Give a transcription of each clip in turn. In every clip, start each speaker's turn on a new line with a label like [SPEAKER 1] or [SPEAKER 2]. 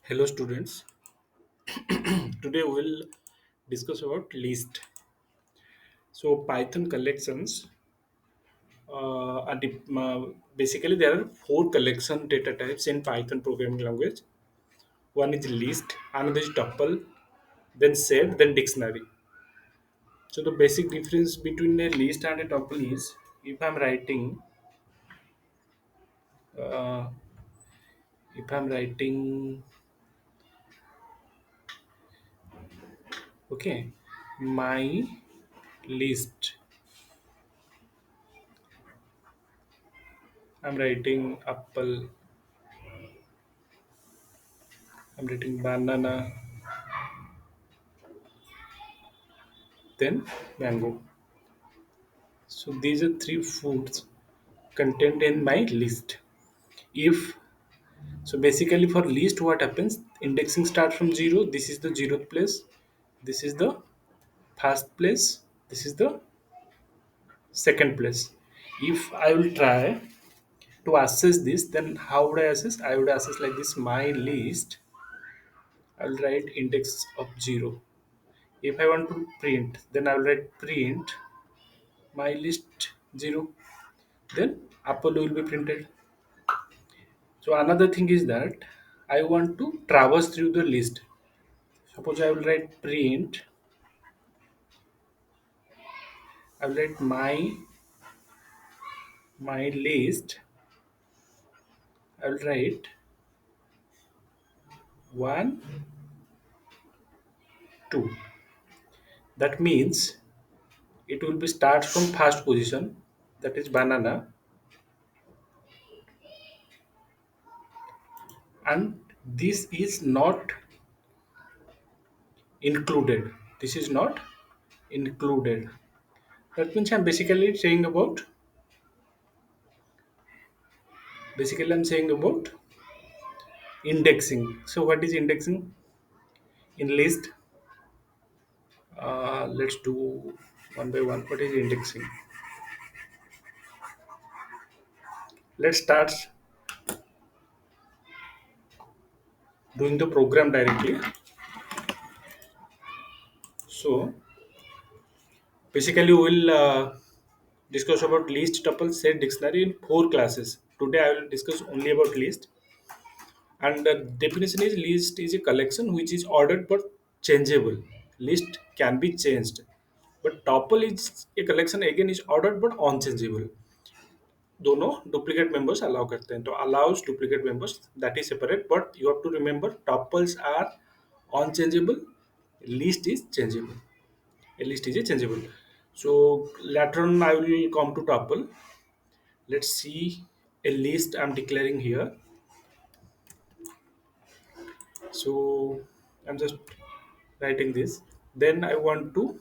[SPEAKER 1] Hello students. Today we'll discuss about list. So Python collections basically there are four collection data types in Python programming language. One is list, another is tuple, then set, then dictionary. So the basic difference between a list and a tuple is uh, if I'm writing okay my list, I'm writing apple, I'm writing banana, then mango. So these are three foods contained in my list. If so, basically for list, what happens? Indexing starts from zero. This is the zeroth place. This is the first place. This is the second place. If I will try to assess this, then how would I assess? I would assess like this: my list. I will write index of zero. If I want to print, then I will write print my list zero. Then apple will be printed. So another thing is that I want to traverse through the list. Suppose I will write print, I will write my list, I will write 1, 2. That means it will be start from first position, that is banana, and this is not included. This is not included. That means I'm saying about indexing. So what is indexing in list? Let's do one by one. What is indexing? Let's start doing the program directly. So basically we'll discuss about list, tuple, set, dictionary in four classes. Today I will discuss only about list, and the definition is list is a collection which is ordered but changeable. List can be changed, but tuple is a collection again is ordered but unchangeable. दोनों duplicate members allow करते हैं तो allows duplicate members that is separate, but you have to remember tuples are unchangeable, list is changeable. A list is a changeable. So later on I will come to tuple. Let's see a list I'm declaring here. So I'm just writing this. Then I want to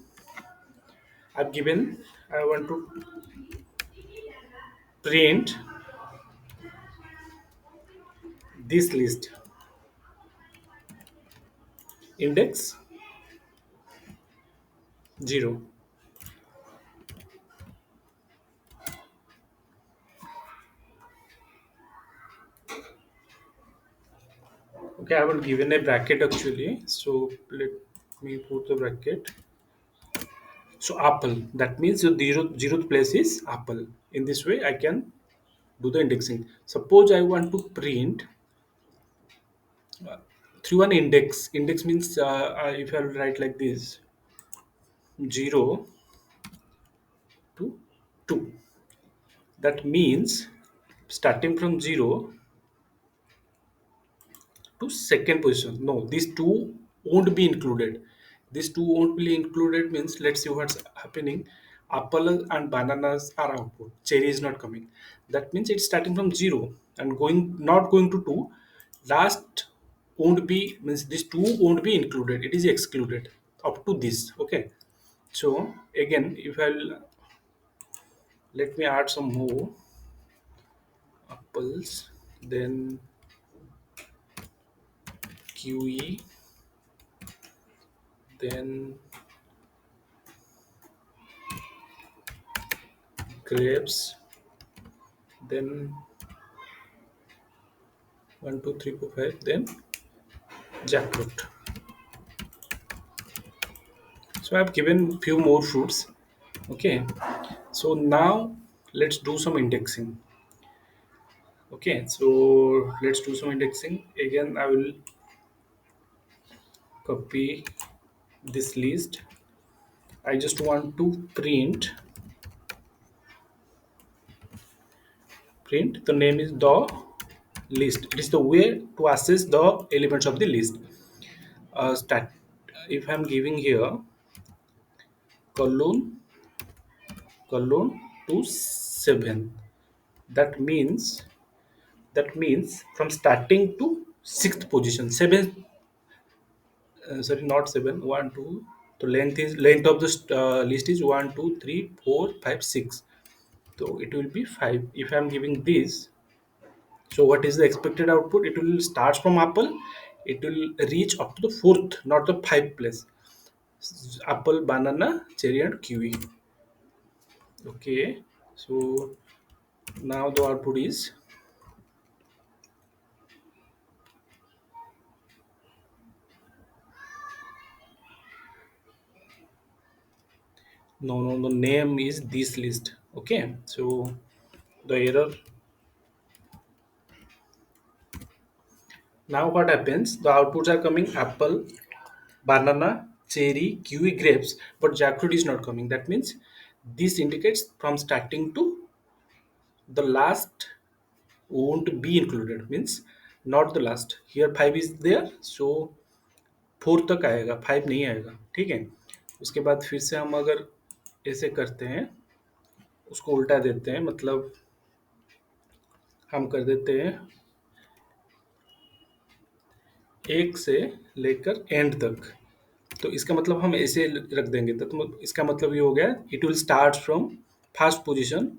[SPEAKER 1] print this list, index 0. Okay, I haven't given a bracket actually. So let me put the bracket. So apple, that means the zeroth place is apple. In this way, I can do the indexing. Suppose I want to print through an index. Index means if I write like this 0 to 2. That means starting from 0 to second position. No, these two won't be included. These two won't be included means let's see what's happening. Apple and bananas are output. Cherry is not coming. That means it's starting from 0 and going not going to 2. Last won't be means these two won't be included. It is excluded up to this. Okay. So again, if I'll let me add some more apples, then kiwi, then grapes, then 1 2 3 4 5, then jackfruit. So I've given few more fruits. Okay. So now let's do some indexing. Okay. So let's do some indexing. Again, I will copy this list. I just want to print the name is the list. It is the way to access the elements of the list. Stat If I'm giving here column column to 7, that means from starting to sixth position, 7, sorry, not 7, 1 2. The length of the list is 1 2 3 4 5 6. So it will be 5 if I'm giving this. So what is the expected output? It will start from apple, it will reach up to the fourth, not the fifth place. Apple, banana, cherry and kiwi. Okay. So now the output is, no, the name is this list. Okay. So the error. Now what happens? The outputs are coming apple, banana, cherry, kiwi, grapes, but jackfruit is not coming. That means this indicates from starting to the last won't be included. Means not the last. Here 5 is there, so 4 तक आएगा, 5 नहीं आएगा. ठीक है. उसके बाद फिर से हम अगर ऐसे करते हैं, उसको उल्टा देते हैं, मतलब हम कर देते हैं एक से लेकर एंड तक. तो इसका मतलब हम ऐसे रख देंगे, तो इसका मतलब ये हो गया, it will start from first position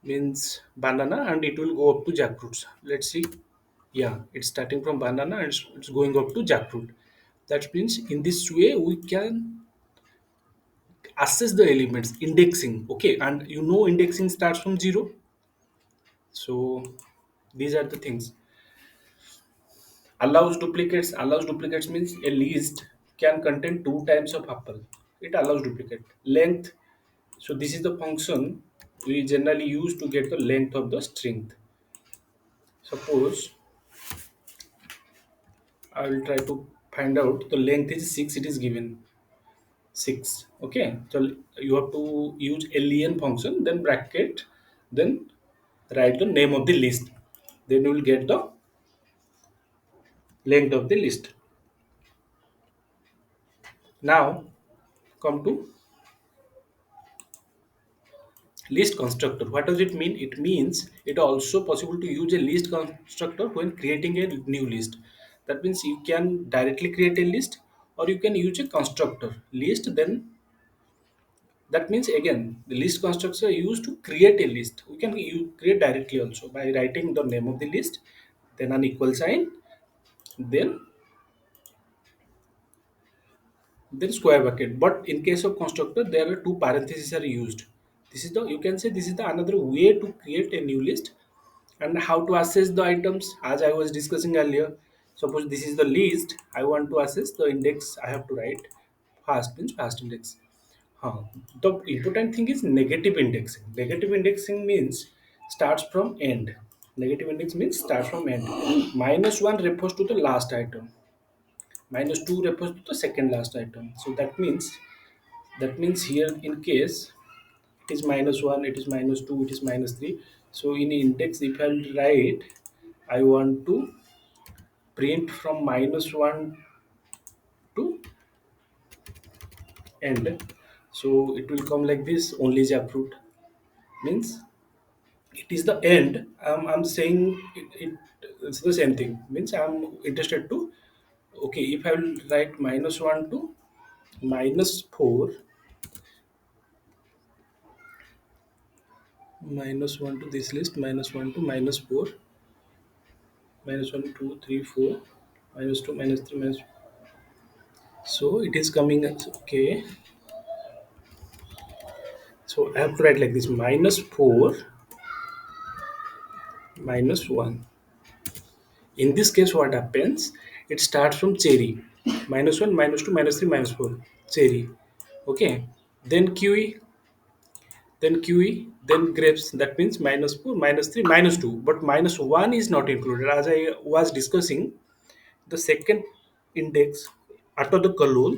[SPEAKER 1] means banana and it will go up to jackfruits. Let's see. Yeah, it's starting from banana and it's going up to jackfruit. That means in this way we can assess the elements indexing. Okay, and you know indexing starts from 0. So these are the things. Allows duplicates means a list can contain two types of apple. It allows duplicate length. So this is the function we generally use to get the length of the string. Suppose I will try to find out the length is 6, it is given 6. Okay, so you have to use len function, then bracket, then write the name of the list, then you will get the length of the list. Now come to list constructor. What does it mean? It means it also possible to use a list constructor when creating a new list. That means you can directly create a list or you can use a constructor list. Then that means again the list constructor are used to create a list. We can create directly also by writing the name of the list, then an equal sign, then square bracket. But in case of constructor, there are two parentheses are used. This is the, you can say this is the another way to create a new list. And how to access the items, as I was discussing earlier. Suppose this is the list, I want to access the index, I have to write fast means fast index. Huh. The important thing is negative indexing. Negative indexing means starts from end. Negative index means starts from end. -1 refers to the last item. -2 refers to the second last item. So that means here in case it is -1, it is -2, it is -3. So in index, if I write, I want to print from -1 to end. So it will come like this. Only jackfruit means it is the end. I'm saying it's the same thing. Means I'm interested to. Okay, if I will write -1 to -4, -1 to this list, -1 to -4, -1 2 3 4, -2 -3 minus. So it is coming as okay. So I have to write like this: -4, -1. In this case, what happens, it starts from cherry, -1, -2, -3, -4, cherry. Okay, then kiwi, then grapes. That means -4, -3, -2. But -1 is not included. As I was discussing, the second index after the colon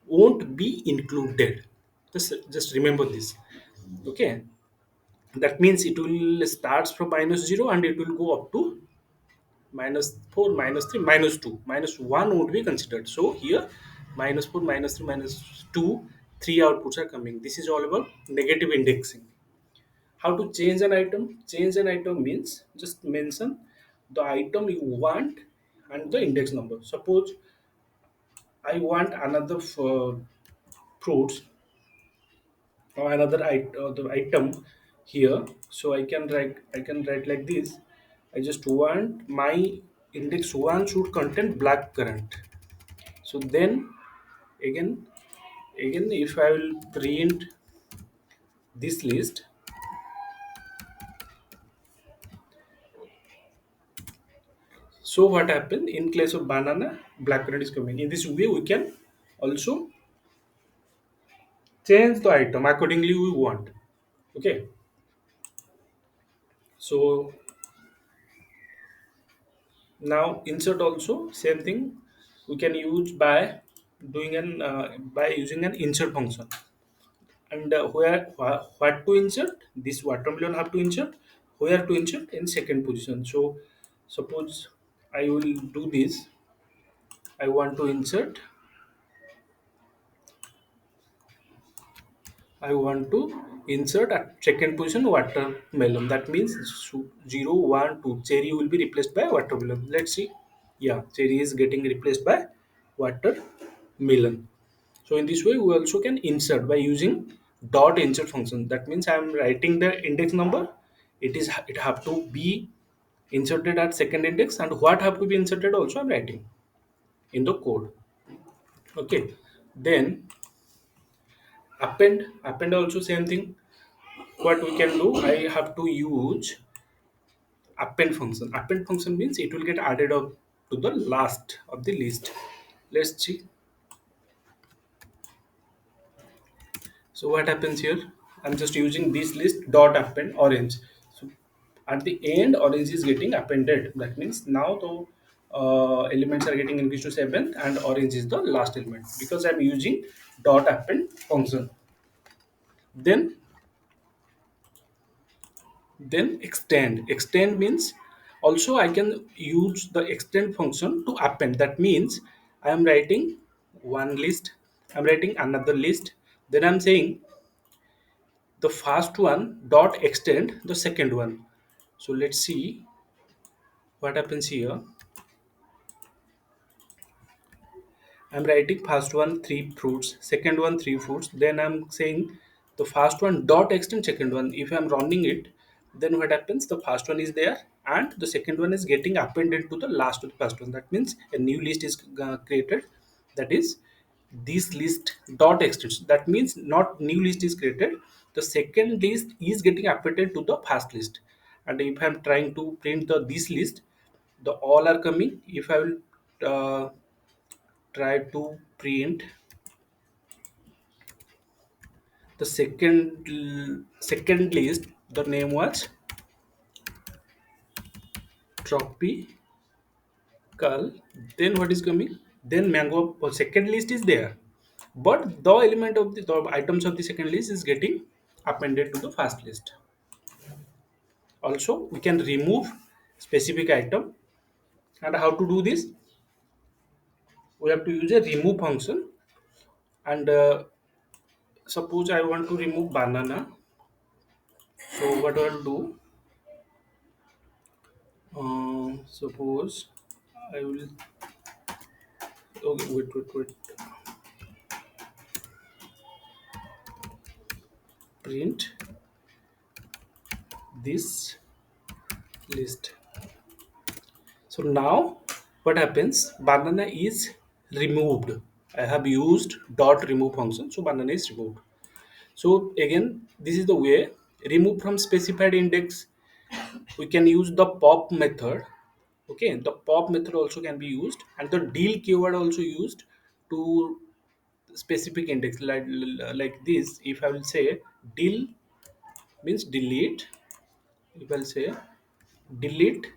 [SPEAKER 1] won't be included. Just remember this. Okay, that means it will starts from -0 and it will go up to -4, -3, -2. -1 won't be considered. So here -4, -3, -2, three outputs are coming. This is all about negative indexing. How to change an item? Change an item means just mention the item you want and the index number. Suppose I want another fruits or another the item here. So I can write like this. I just want my index one should contain black currant. So then again if I will print this list, so what happened in case of banana, black currant is coming. In this way we can also change the item accordingly we want. Okay, so now insert also same thing we can use by doing an by using an insert function. And what to insert, this watermelon have to insert, where to insert, in second position. So suppose I will do this. I want to insert, I want to insert at second position watermelon. That means 0, 1, 2. Cherry will be replaced by watermelon. Let's see. Yeah, cherry is getting replaced by watermelon. So in this way, we also can insert by using dot insert function. That means I am writing the index number. It have to be inserted at second index, and what have to be inserted also I'm writing in the code. Okay. Then append also same thing. What we can do, I have to use append function. Append function means it will get added up to the last of the list. Let's see. So what happens here, I'm just using this list dot append orange. So at the end orange is getting appended. That means now the elements are getting increased to 7 and orange is the last element because I'm using dot append function. Then extend means also I can use the extend function to append. That means I am writing one list, I'm writing another list, then I'm saying the first one dot extend the second one. So let's see what happens here. I'm writing first one three fruits, second one three fruits. Then I'm saying the first one dot extend second one. If I'm running it, then what happens? The first one is there, and the second one is getting appended to the last of the first one. That means a new list is created. That is this list dot extend. That means not new list is created. The second list is getting appended to the first list. And if I'm trying to print the this list, the all are coming. If I will try to print the second list, the name was tropical. Then what is coming, then mango second list is there, but the element of the items of the second list is getting appended to the first list. Also we can remove specific item. And how to do this, we have to use a remove function. And suppose I want to remove banana. So what I'll do, suppose I will, okay, wait, print this list. So now what happens, banana is removed. I have used dot remove function, so banana is removed. So again this is the way, remove from specified index. We can use the pop method. Okay, the pop method also can be used, and the deal keyword also used to specific index, like this. If I will say deal means delete, if I'll say delete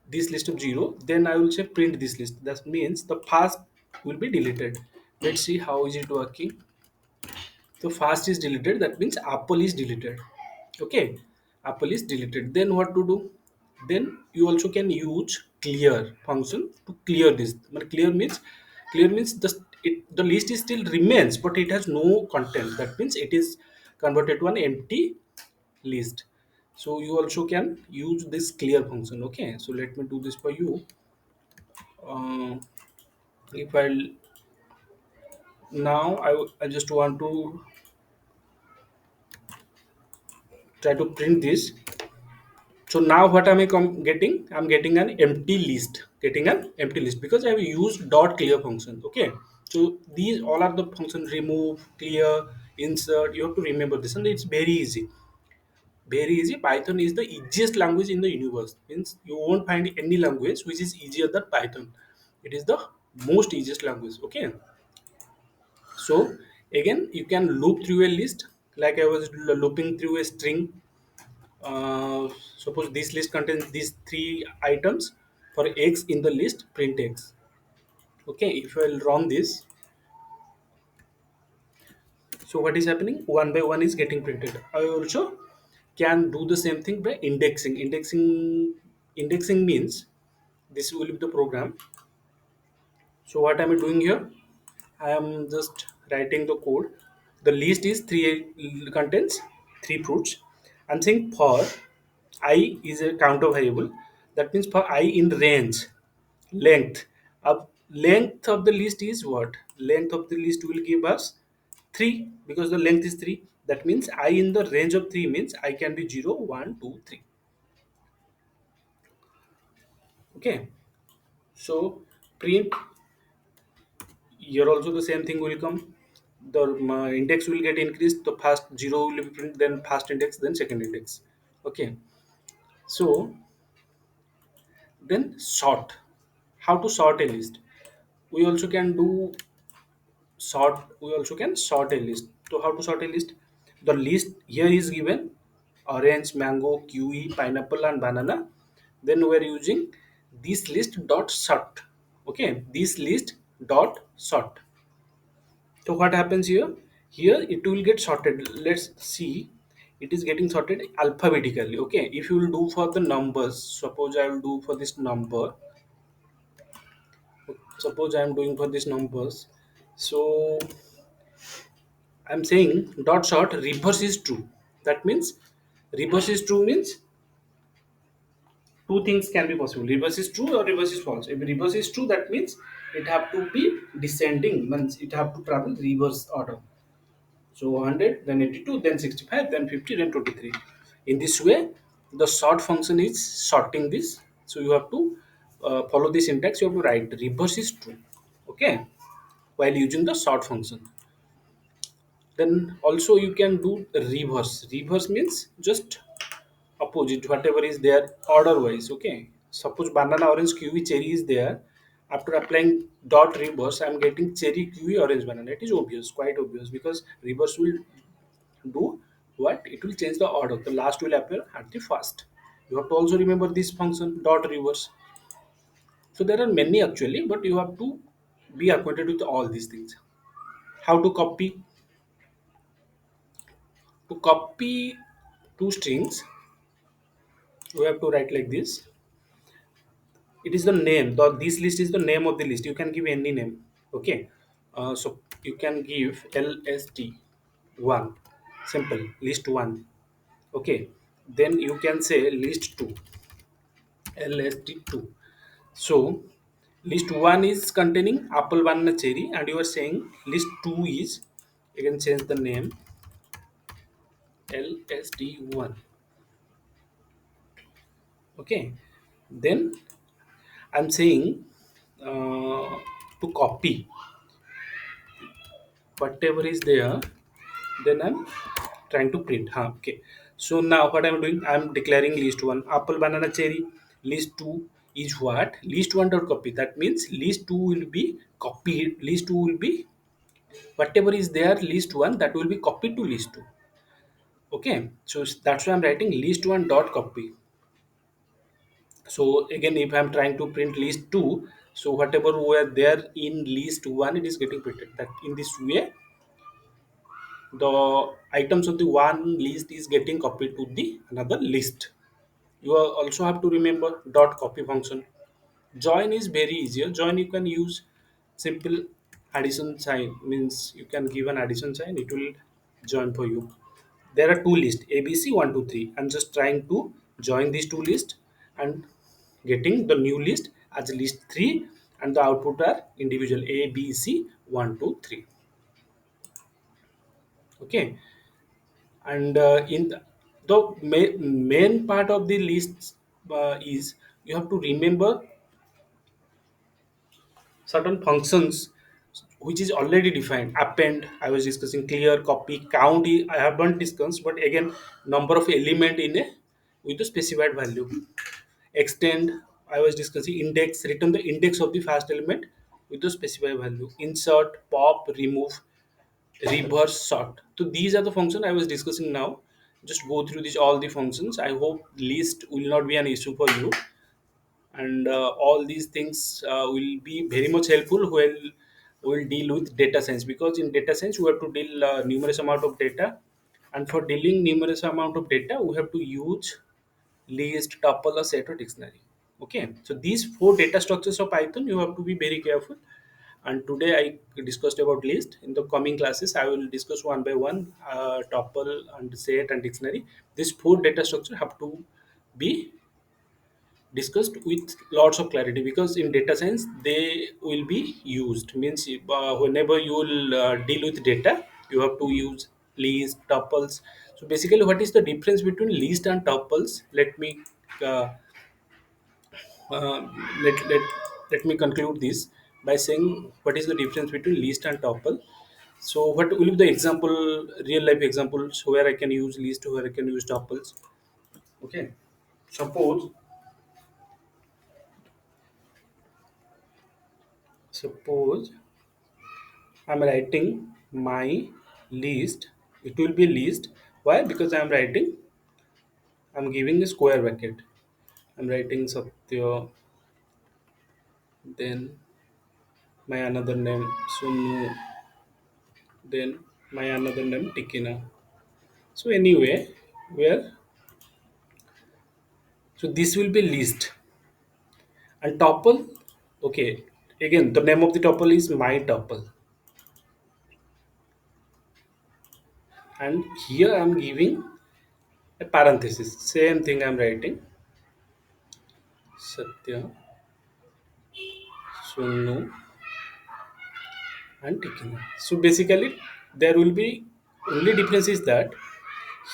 [SPEAKER 1] this list of 0, then I will say print this list. That means the first will be deleted. Let's see how is it working. So first is deleted, that means apple is deleted. Okay, apple is deleted. Then what to do? Then you also can use clear function to clear this. But clear means the list is still remains, but it has no content. That means it is converted to an empty list. So you also can use this clear function. Okay, so let me do this for you. If I now I just want to try to print this. So now what am I getting? I'm getting an empty list. Getting an empty list because I have used dot clear function. Okay. So these all are the functions: remove, clear, insert. You have to remember this, and it's very easy. Very easy. Python is the easiest language in the universe. Means you won't find any language which is easier than Python. It is the most easiest language. Okay. So again, you can loop through a list like I was looping through a string. Suppose this list contains these three items. For x in the list, print x. Okay, if I will run this, so what is happening? One by one is getting printed. I also can do the same thing by indexing. Indexing means this will be the program. So what am I doing here? I am just writing the code. The list is three, contains three fruits. I'm saying for I is a counter variable. That means for I in range, length of the list is what? Length of the list will give us 3 because the length is 3. That means I in the range of 3 means I can be 0, 1, 2, 3. Okay. So print. Here also the same thing will come. The index will get increased. The first 0 will be print, then first index, then second index. Okay. So then sort. How to sort a list? We also can do sort. We also can sort a list. So how to sort a list? The list here is given: orange, mango, kiwi, pineapple, and banana. Then we are using this list dot sort. Okay, this list dot sort. So what happens here? Here it will get sorted. Let's see. It is getting sorted alphabetically. Okay. If you will do for the numbers, suppose I will do for this number. Suppose I am doing for these numbers. So I'm saying dot sort reverse is true. That means reverse is true means two things can be possible. Reverse is true or reverse is false. If reverse is true, that means it have to be descending. Means it have to travel reverse order. So 100, then 82, then 65, then 50, then 23. In this way, the sort function is sorting this. So you have to follow this syntax. You have to write reverse is true. Okay, while using the sort function. Then also you can do reverse. Reverse means just opposite, whatever is there order wise. Okay, suppose banana, orange, kiwi, cherry is there. After applying dot reverse, I am getting cherry, kiwi, orange, banana. It is obvious, quite obvious, because reverse will do what? It will change the order. The last will appear at the first. You have to also remember this function dot reverse. So there are many actually, but you have to be acquainted with all these things. How to copy? To copy two strings, we have to write like this. It is the name. This list is the name of the list. You can give any name. Okay. So you can give LST one, simple list one. Okay. Then you can say list two, LST2. So list 1 is containing apple, banana, cherry, and you are saying list 2 is, you can change the name LST1. Okay, then I'm saying to copy whatever is there, then I'm trying to print. Huh, okay, so now what I'm doing, I'm declaring list 1 apple, banana, cherry, list 2 is what? List one dot copy. That means list two will be copied. List two will be whatever is there list one, that will be copied to list two. Okay, so that's why I'm writing list one dot copy. So again, if I'm trying to print list two, so whatever were there in list one, it is getting printed. That in this way, the items of the one list is getting copied to the another list. You also have to remember dot copy function. Join is very easier. Join you can use simple addition sign, means you can give an addition sign, it will join for you. There are two lists ABC 1 2 3. I'm just trying to join these two lists and getting the new list as list 3, and the output are individual ABC 1 2 3. Okay, and in the main part of the list is you have to remember certain functions which is already defined. Append, I was discussing. Clear, copy, count, I haven't discussed, but again, number of element in a with the specified value. Extend, I was discussing. Index, return the index of the first element with the specified value. Insert, pop, remove, reverse, sort. So these are the functions I was discussing now. Just go through these all the functions. I hope list will not be an issue for you, and all these things will be very much helpful when we'll deal with data science, because in data science we have to deal numerous amount of data, and for dealing numerous amount of data we have to use list, tuple, or set, or dictionary. Okay, so these four data structures of Python you have to be very careful. And today I discussed about list. In the coming classes I will discuss one by one tuple and set and dictionary. These four data structure have to be discussed with lots of clarity, because in data science they will be used, means whenever you will deal with data you have to use list, tuples. So basically, what is the difference between list and tuples? Uh, uh, let me conclude this by saying what is the difference between list and tuple. So what will be the example, real life examples where I can use list, where I can use tuples? Okay, suppose I'm writing my list. It will be list. Why? Because I'm giving a square bracket. I'm writing Satya, then my another name Sunu, then my another name Tikina. So anyway, where so this will be list and tuple. Okay, again the name of the tuple is my tuple, and here I'm giving a parenthesis. Same thing I'm writing Satya, Sunu, and taking. So basically, there will be only difference is that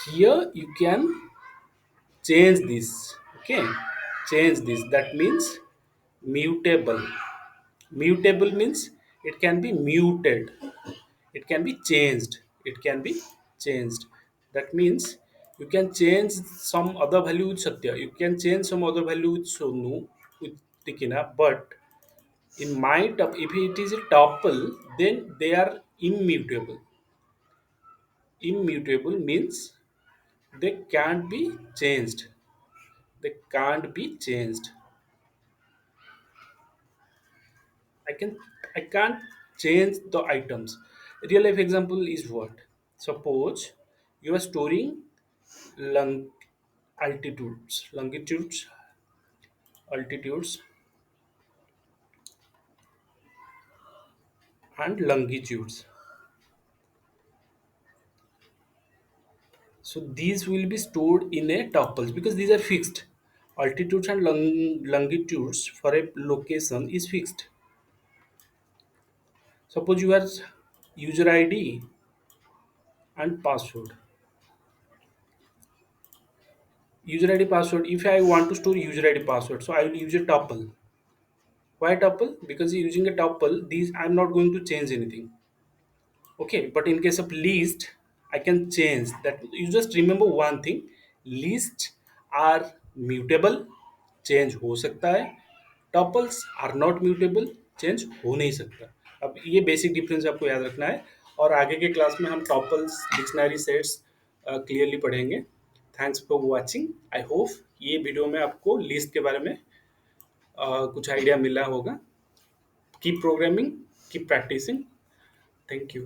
[SPEAKER 1] here you can change this. Okay, change this. That means mutable. Mutable means it can be muted. It can be changed. It can be changed. That means you can change some other value with Satya. You can change some other value with Sonu, with Tikina, but in my if it is a tuple, then they are immutable. Immutable means they can't be changed. They can't be changed. I can I can't change the items. Real life example is what? Suppose you are storing long altitudes, and longitudes. So these will be stored in a tuples because these are fixed. Altitudes and longitudes for a location is fixed. Suppose you have user ID and password. User ID password. If I want to store user ID password, so I will use a tuple. Why tuple? Because using a tuple, these I'm not going to change anything. Okay, but in case of list, I can change that. You just remember one thing: list are mutable, change हो सकता है. टॉपल्स are not mutable, change हो नहीं सकता। अब ये basic difference आपको याद रखना है, और आगे के क्लास में हम टॉपल्स डिक्शनरी सेट्स क्लियरली पढ़ेंगे। Thanks for watching. I hope ये वीडियो में आपको लिस्ट के बारे में कुछ आइडिया मिला होगा। Keep programming, keep practising. Thank you.